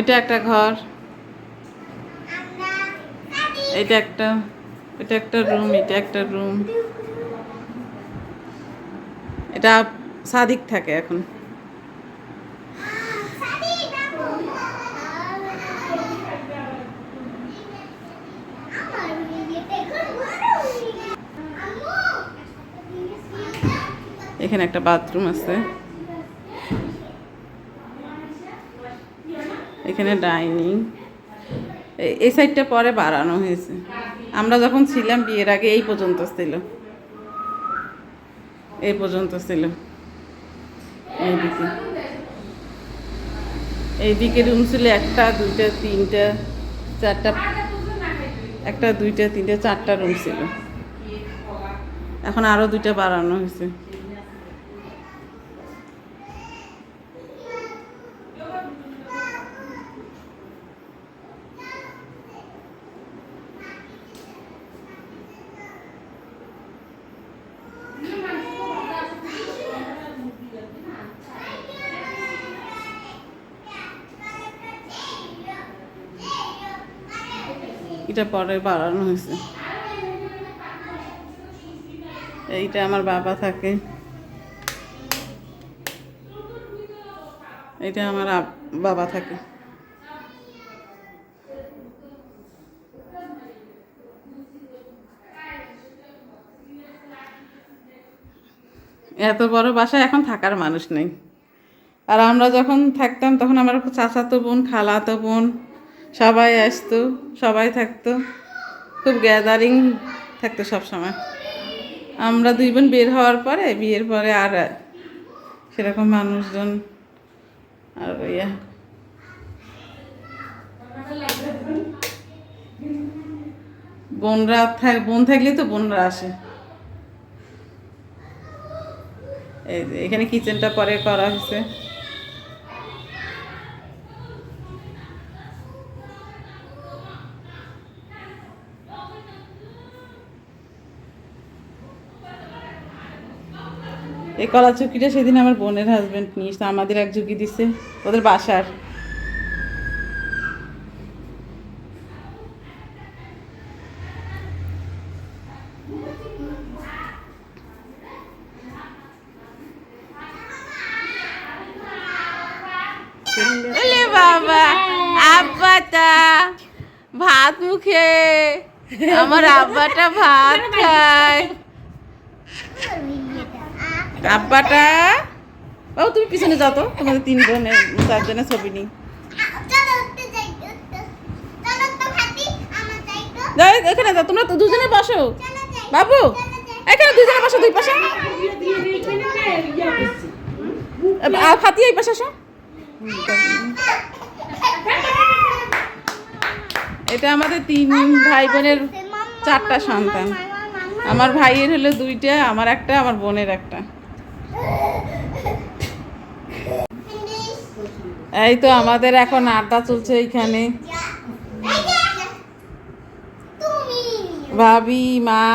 ওইটা একটা ঘর, এটা একটা রুম, এটা একটা রুম। এটা সাদিক থাকে এখন। এখানে একটা বাথরুম আছে, এখানে ডাইনিং। এই সাইডটা পরে বাড়ানো হয়েছে। আমরা যখন ছিলাম বিয়ের আগে এই পর্যন্ত ছিল, এই পর্যন্ত ছিল। এইদিকে রুম ছিল একটা, দুইটা, তিনটা, চারটা, একটা, দুইটা, তিনটা, চারটা রুম ছিল। এখন আরো দুইটা বাড়ানো হয়েছে। এটা পরে বাড়ানো হয়েছে। এইটা আমার বাবা থাকে, এটা আমার বাবা থাকে। এত বড় বাসায় এখন থাকার মানুষ নেই। আর আমরা যখন থাকতাম তখন আমার চাচাতো বোন, খালাতো বোন সবাই আসতো, সবাই থাকতো, খুব গ্যাদারিং থাকতো সব সময়। আমরা দুই বোন বের হওয়ার পরে, বিয়ের পরে আর সেরকম মানুষজন আর ইয়া। বোন থাকলে তো বোনরা আসে। এই যে এখানে কিচেনটা পরে করা হয়েছে। এই কলা চুকিটা সেদিন আমার বোনের হাজবেন্ড নিয়ে এসে আমাদের এক ঝুঁকি দিছে, ওদের বাসার। বাবা আব্বাটা ভাত মুখে, আমার আব্বাটা ভাত খায়। আব্বাটা, ও তুমি পিছনে যাও তো, তোমাদের 3 বোনের 4 জনের ছবি নিই। এখানে যাও, তোমরা তো দুজনে বসো। বাবু এখানে 2 জনে বসো, 2 পাশে। ফাতি এই পাশে আসো। এটা আমাদের 3 ভাই বোনের 4টা সন্তান। আমার ভাইয়ের হলো 2টা, আমার একটা, আমার বোনের একটা। এই তো আমাদের এখন আড্ডা চলছে এইখানে। ভাবি, মা,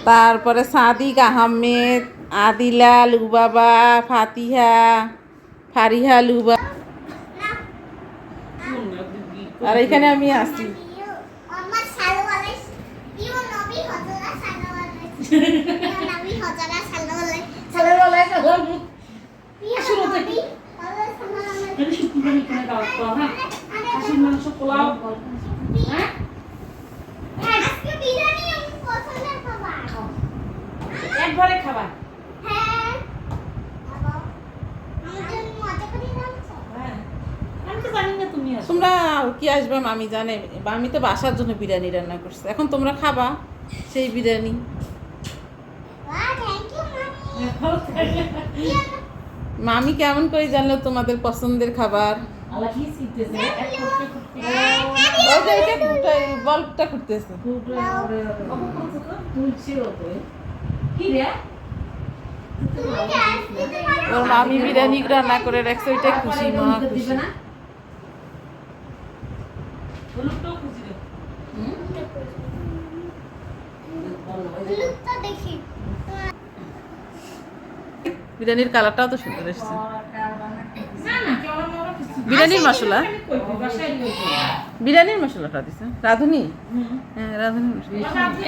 তারপরে সাদিক আহমেদ, আদিলা, লুবাবা, ফাতিহা, ফারিহা, লুবা, আর এখানে আমি আছি। একবারে খাবার তোমরা কি আসবে মামি জানে, মামি তো বাসার জন্য বিরিয়ানি রান্না করছে, এখন তোমরা খাবা সেই বিরিয়ানি। মামি কেমন করে জানলো তোমাদের পছন্দের খাবার? বলটা করতেছে। ওর মামি বিরিয়ানি রান্না করে রাখছে, ওইটাই খুশি, মহা খুশি। বিরিয়ানির কালারটাও তো সুন্দর এসছে। বিরিয়ানির মশলা, বিরিয়ানির মশলাটা দিছে রাঁধুনি। হ্যাঁ রাঁধুনি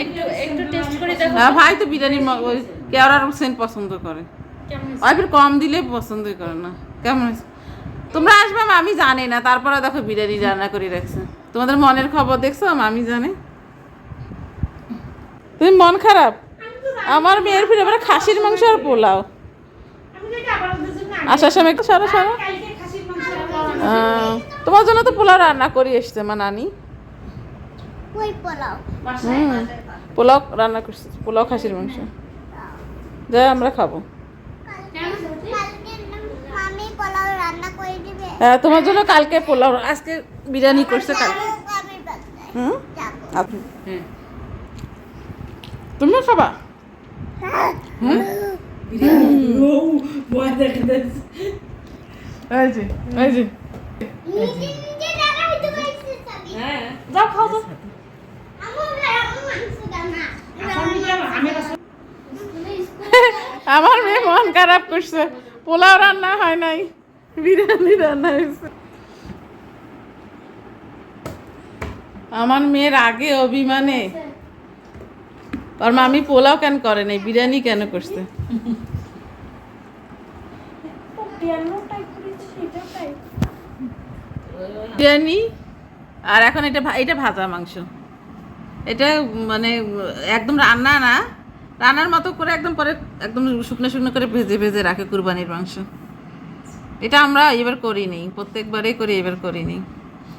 একটু টেস্ট করে দেখো। হ্যাঁ ভাই তো বিরিয়ানির ওই কেওড়ার সেন্ট পছন্দ করে, ওই ফির কম দিলে পছন্দই করে না। কেমন হয়েছে? তোমরা আসবে আমি জানি না, তারপরে দেখো বিরিয়ানি রান্না করে রাখছে। তোমাদের মনের খবর দেখছো আমি জানি। তুমি মন খারাপ? আমার মেয়ের ফিরে এবারে খাসির মাংস আর পোলাও। আসার সময় একটু সরো সরো। তোমার জন্য তো পোলাও রান্না করে এসছে মা নানি। পোলাও রান্না করছে, পোলাও খাসির মাংস যা আমরা খাবো। হ্যাঁ তোমার জন্য কালকে পোলাও, আজকে বিরিয়ানি করছে কালকে। আপনি তুমিও খাবা? যাও খাও তো। আমার মেয়ে মন খারাপ করছে, পোলাও রান্না হয় নাই, বিরিয়ানি রান্না হয়েছে। আমার মেয়ের আগে অভিমানে ওর মামি পোলাও কেন করে নাই, বিরিয়ানি কেন করছে। বিরিয়ানি আর এখন এটা এটা ভাজা মাংস। এটা মানে একদম রান্না না, রান্নার মতো করে একদম পরে একদম শুকনো শুকনো করে ভেজে ভেজে রাখে কুরবানির মাংস। এটা আমরা এবার করিনি, প্রত্যেকবারেই করি, এবার করিনি।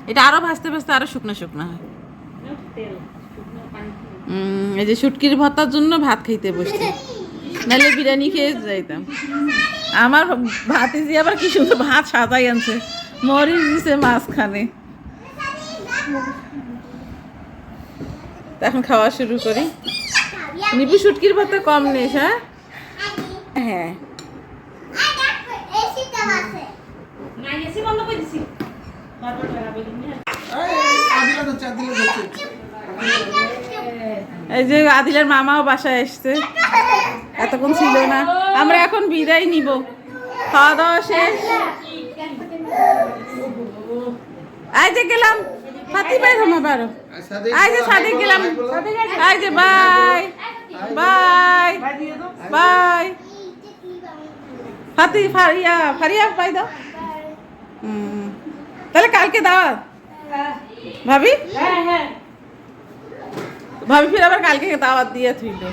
এটা আরো ভাজতে ভাজতে আরো শুকনো শুকনো হয়। এই যে শুটকির ভর্তার জন্য ভাত খাইতে বসছি, নাহলে বিরিয়ানি খেয়ে যাইতাম। আমার ভাতিজি আবার কি সুন্দর ভাত সাজাই আনছে, মরিচ দিছে মাঝখানে। এখন খাওয়া শুরু করি। নিপু শুটকির ভর্তা কম নিস। হ্যাঁ হ্যাঁ এই যে আদিলের মামাও বাসায় এসছে, এতক্ষণ ছিল না। আমরা এখন বিদায় নিব, খাওয়া দাওয়া শেষ। এই যে গেলাম ফাতি ভাই, থামা পারো। এই যে সাদিক গেলাম, এই যে বাই বাই বাই। ফাতি ফারিয়া ফারিয়া বাই দাও। তাহলে কালকে দাওয়াত ভাবি। ভাবি ফির আবার কালকে দাওয়াত দিয়ে থইল।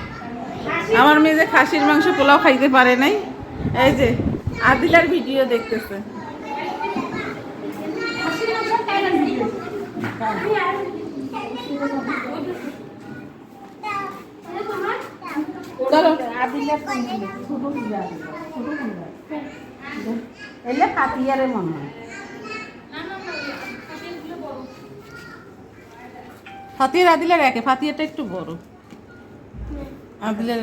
আমার মেয়ে যে খাসির মাংস পোলাও খাইতে পারে নাই, এই যে আদিলার ভিডিও দেখতেছে। চলো এলে ফাতিয়ারে মনে হয়, ফাতিয়ার আদিলার একে, ফাতিয়ারটা একটু বড়, আদিলার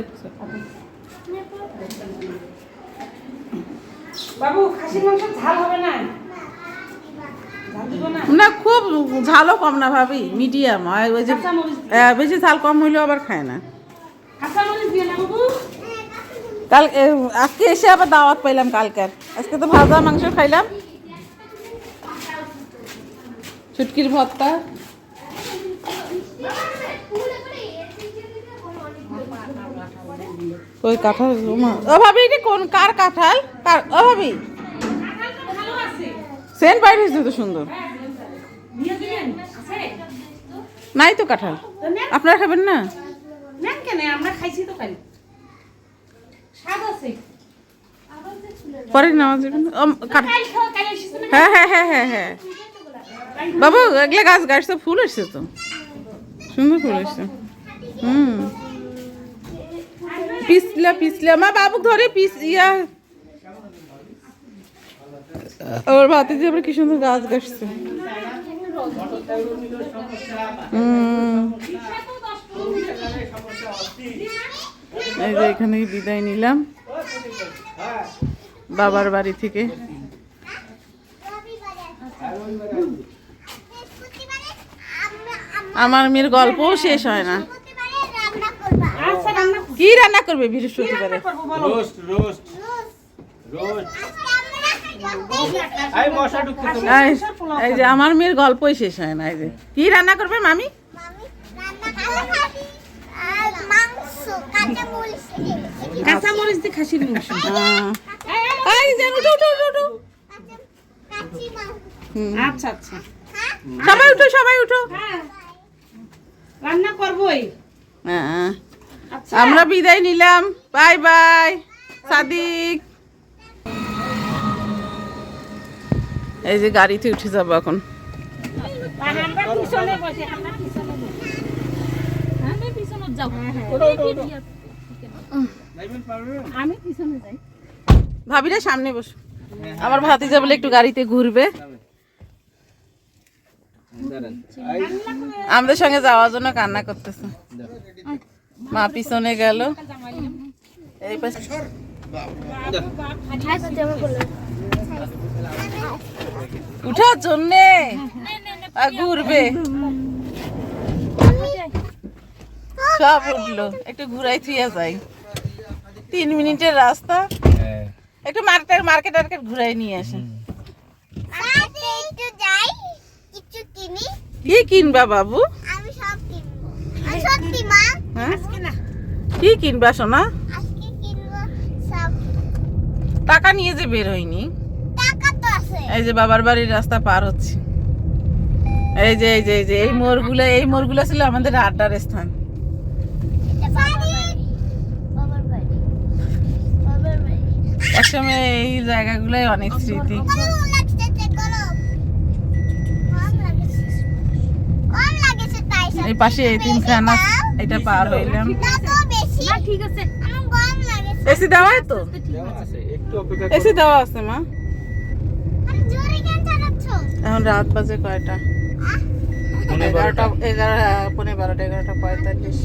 বাবু খাসির মাংস ঝাল হবে না? না খুব ঝালও কম না ভাবি, মিডিয়াম। ওই যে বেশি ঝাল কম হইলেও আবার খায় না। কাল আজকে এসে আবার দাওয়াত পাইলাম কালকার, আজকে তো ভাজা মাংস খাইলাম, শুটকির ভর্তা। ওই কাঁঠাল, ও ভাবি এটা কোন কার কাঁঠাল? কার ও ভাবি? সেন্ট বাইর হয়েছে তো সুন্দর। নাই তো কাঁঠাল, আপনারা খাবেন না? আমরা খাইছি তো কাল, স্বাদ আছে। পরে নেওয়া যাবে না। হ্যাঁ হ্যাঁ হ্যাঁ হ্যাঁ হ্যাঁ বাবু, এগুলা গাছ গাছ ফুল এসছে তো, সুন্দর ফুল এসছে। পিছলা পিছলা মা বাবু ধরে পিস ইয়া, ওর ভাতে যে আবার কি সুন্দর গাছ গাছছে। এই যে এখানে বিদায় নিলাম বাবার বাড়ি থেকে। আমার মেয়ের গল্পও শেষ হয় না। কি রান্না করবে বৃহস্পতিবারে? আই মশা ঢুকতেছে এই যে আমার মেয়ের গল্পই শেষ হয় না। এই যে কি রান্না করবে মামি? কাঁচা মরিচ দিয়ে খাসির মাংস। এই যে উঠো উঠো উঠো, উঠো। আচ্ছা আচ্ছা সবাই উঠো সবাই উঠো। রান্না করবোই। হ্যাঁ, আচ্ছা আমরা বিদায় নিলাম। Bye bye Sadiq. এই যে গাড়িতে উঠে যাবো এখন। আমরা পিছনে বসে, আমরা পিছনে বসে। আমি পিছনে যাও। আমি পিছনে যাই। ভাবিরা সামনে বসো। আমার ভাতিজা বলে একটু গাড়িতে ঘুরবে, আমাদের সঙ্গে যাওয়ার জন্য কান্না করতেছে। মা পিছনে গেল, এই পাশে উঠার জন্যে ঘুরবে। সব উঠলো, একটু ঘুরাই থুইয়া যাই। 3 মিনিটের রাস্তা, একটু মার্কেট ঘুরাই নিয়ে আসে। কি কিনবা বাবু? হ্যাঁ? কি কিনবা সোনা? টাকা নিয়ে যে বের হইনি। এই যে বাবার বাড়ির রাস্তা পার হচ্ছে। এই যে এই যে এই যে এই মোড়গুলো ছিল আমাদের আড্ডার স্থান। একসময় এই জায়গাগুলোই অনেক স্মৃতি। এই পাশে এতিমখানা, এটা পার হইলাম। ঠিক আছে। এসি দেওয়া তো, একটু অপেক্ষা এসি দেওয়া আছে মা। এখন রাত বাজে কয়টা? 11টা 11:45।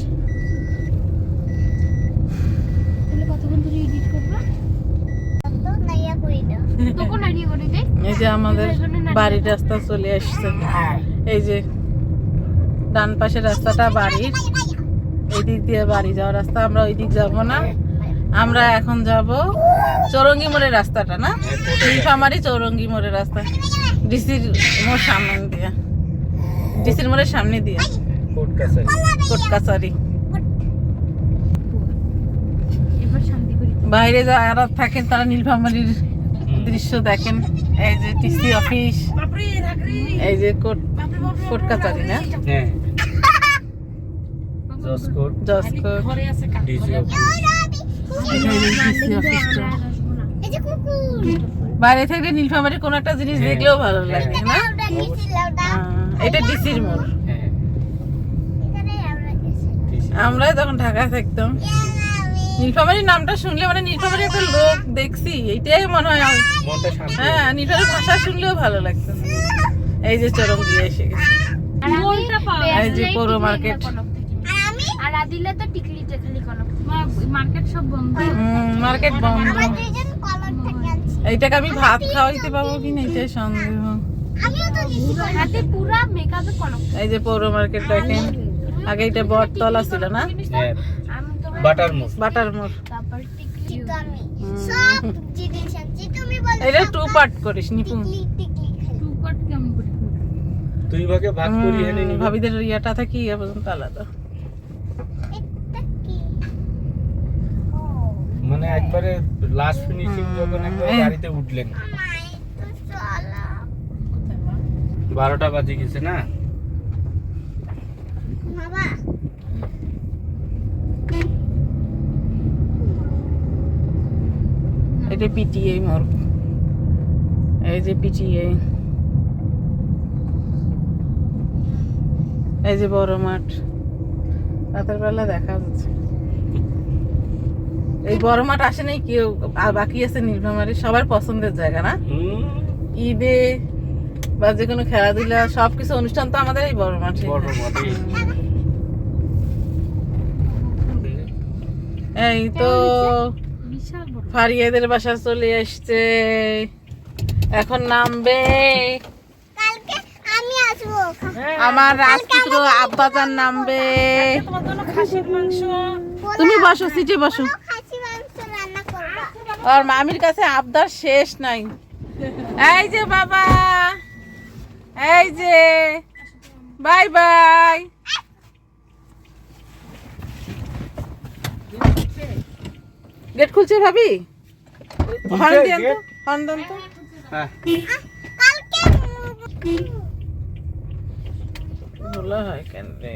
এই যে আমাদের বাড়ির রাস্তা চলে আসছে। এই যে ডান পাশের রাস্তাটা বাড়ির, এই দিক দিয়ে বাড়ি যাওয়ার রাস্তা। আমরা ওই দিক যাব না, আমরা এখন যাব চৌরঙ্গি মোড়ের রাস্তাটা, না নীলফামারী চৌরঙ্গি মোড়ের রাস্তা, ডিসির মোড় সামনে দিয়ে, ডিসির মোড়ের সামনে দিয়ে কোর্ট কাছারি। বাইরে যারা থাকেন তারা নীলফামারীর দৃশ্য দেখেন। এই যে টিসি অফিস, এই যে কোর্ট কাছারি, না জসকোট জসকোট, ডিসি ডিসি অফিসটা। বাইরে থেকে নীলফামারীর কোন একটা জিনিস দেখলেও ভালো লাগে, না? এটা ডিসির মোড়। আমরা যখন ঢাকায় থাকতাম, নীলফামারীর নামটা শুনলে মানে নীলফামারী একটা লোক দেখছি এইটাই মনে হয়। মনটা শান্তি। হ্যাঁ, নীলফামারীর ভাষা শুনলেও ভালো লাগতো। এই যে চরঙ্গি এসে গেছে, এই যে পৌর মার্কেট। আর আদিলে তো টিকলি টেকলি কোন মার্কেট সব বন্ধ। মার্কেট বন্ধ। এইটাকে আমি ভাত খাওয়াইতে পারবো কিনা এটাই সন্দেহ। আমিও তো হাতে পুরো মেকআপে কোন। এই যে পৌর মার্কেট দেখেন, আগে এটা বটতলা ছিল, না? আমি তো বাটার মুখ বাটার মোড়। তারপর টিকলি তো আমি সব জিনিস আনছি। তুমি বলো এটা 2 পার্ট করিস নিপু। টিকলি টিকলি খাই। টু কাট কেমন করে? দুই ভাগে ভাগ করি এনে নিবি। ভাবিদের ইয়াটা থাকি ইয়া পর্যন্ত আলাদা। এটা কি? ও মানে একবারে লাস্ট ফিনিশিং যখন একবারে গাড়িতে উঠলেন, মাই তো চলা 12টা বাজে গেছে না? বাবা এটা পিটিআই মোড়। এই যে পিটিআই, এই যে বড় মাঠ, রাতের বেলা দেখা যাচ্ছে। এই বড় মাঠ আসে নাই কেউ, আর বাকি আছে নীলফামারী, সবার পছন্দের জায়গা, না? ঈদে বা যে কোনো খেলাধুলা সবকিছু অনুষ্ঠান তো আমাদের এই বড় মাঠে। বড় মাঠে। এই তো বিশাল বড়। ফারিয়াদের বাসা চলে আসছে, এখন নামবে। কালকে আমি আসবো। আমার রাজপুত্র আব্বাজান নামবে। তোমার জন্য খাসির মাংস। তুমি বসো, সিটে বসো। খাসি মাংস রান্না করব। আর মামির কাছে আবদার শেষ নাই, এই যে বাবা, এই যে বাই বাই। গেট খুলছে ভাবি, হর্ন দেন তো, হর্ন দেন তো। হ্যাঁ বলা হয় কেন রে?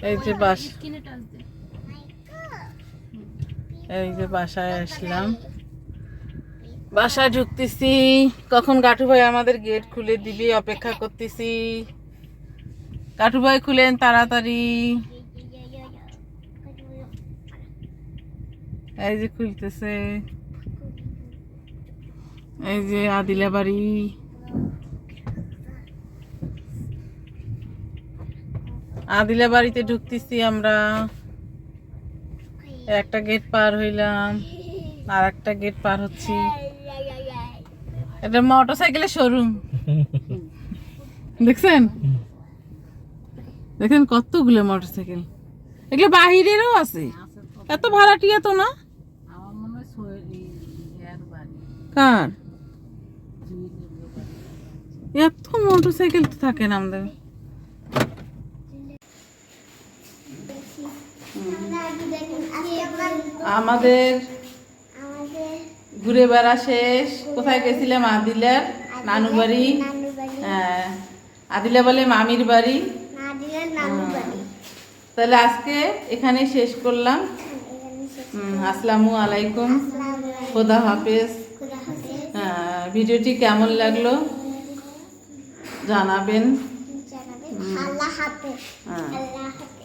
এই যে বাস, এই যে বাসায় আসলাম, বাসায় ঢুকতেছি। কখন গাঠু ভাই আমাদের গেট খুলে দিবে অপেক্ষা করতেছি। গাঠু ভাই খুলেন তাড়াতাড়ি। এই যে খুলতেছে, এই যে আদিলা বাড়ি। আদিলা বাড়িতে ঢুকতেছি আমরা। একটা গেট পার হইলাম, আর একটা গেট পার হচ্ছি। এটা মোটরসাইকেলের শোরুম, দেখছেন? দেখেন কতগুলো মোটরসাইকেল। এগুলো বাহিরেরও আছে, এত ভাড়াটিয়া তো না। কার এত মোটরসাইকেল তো থাকে না আমাদের। আমাদের ঘুরে বেড়া শেষ। কোথায় গেছিলাম? আদিলার নানু বাড়ি। হ্যাঁ, আদিলা বলে মামির বাড়ি। তাহলে আজকে এখানেই শেষ করলাম। আসসালামু আলাইকুম, খোদা হাফেজ। ভিডিওটি কেমন লাগলো জানাবেন। আল্লাহ হাফেজ। হ্যাঁ। আল্লাহ হাফেজ।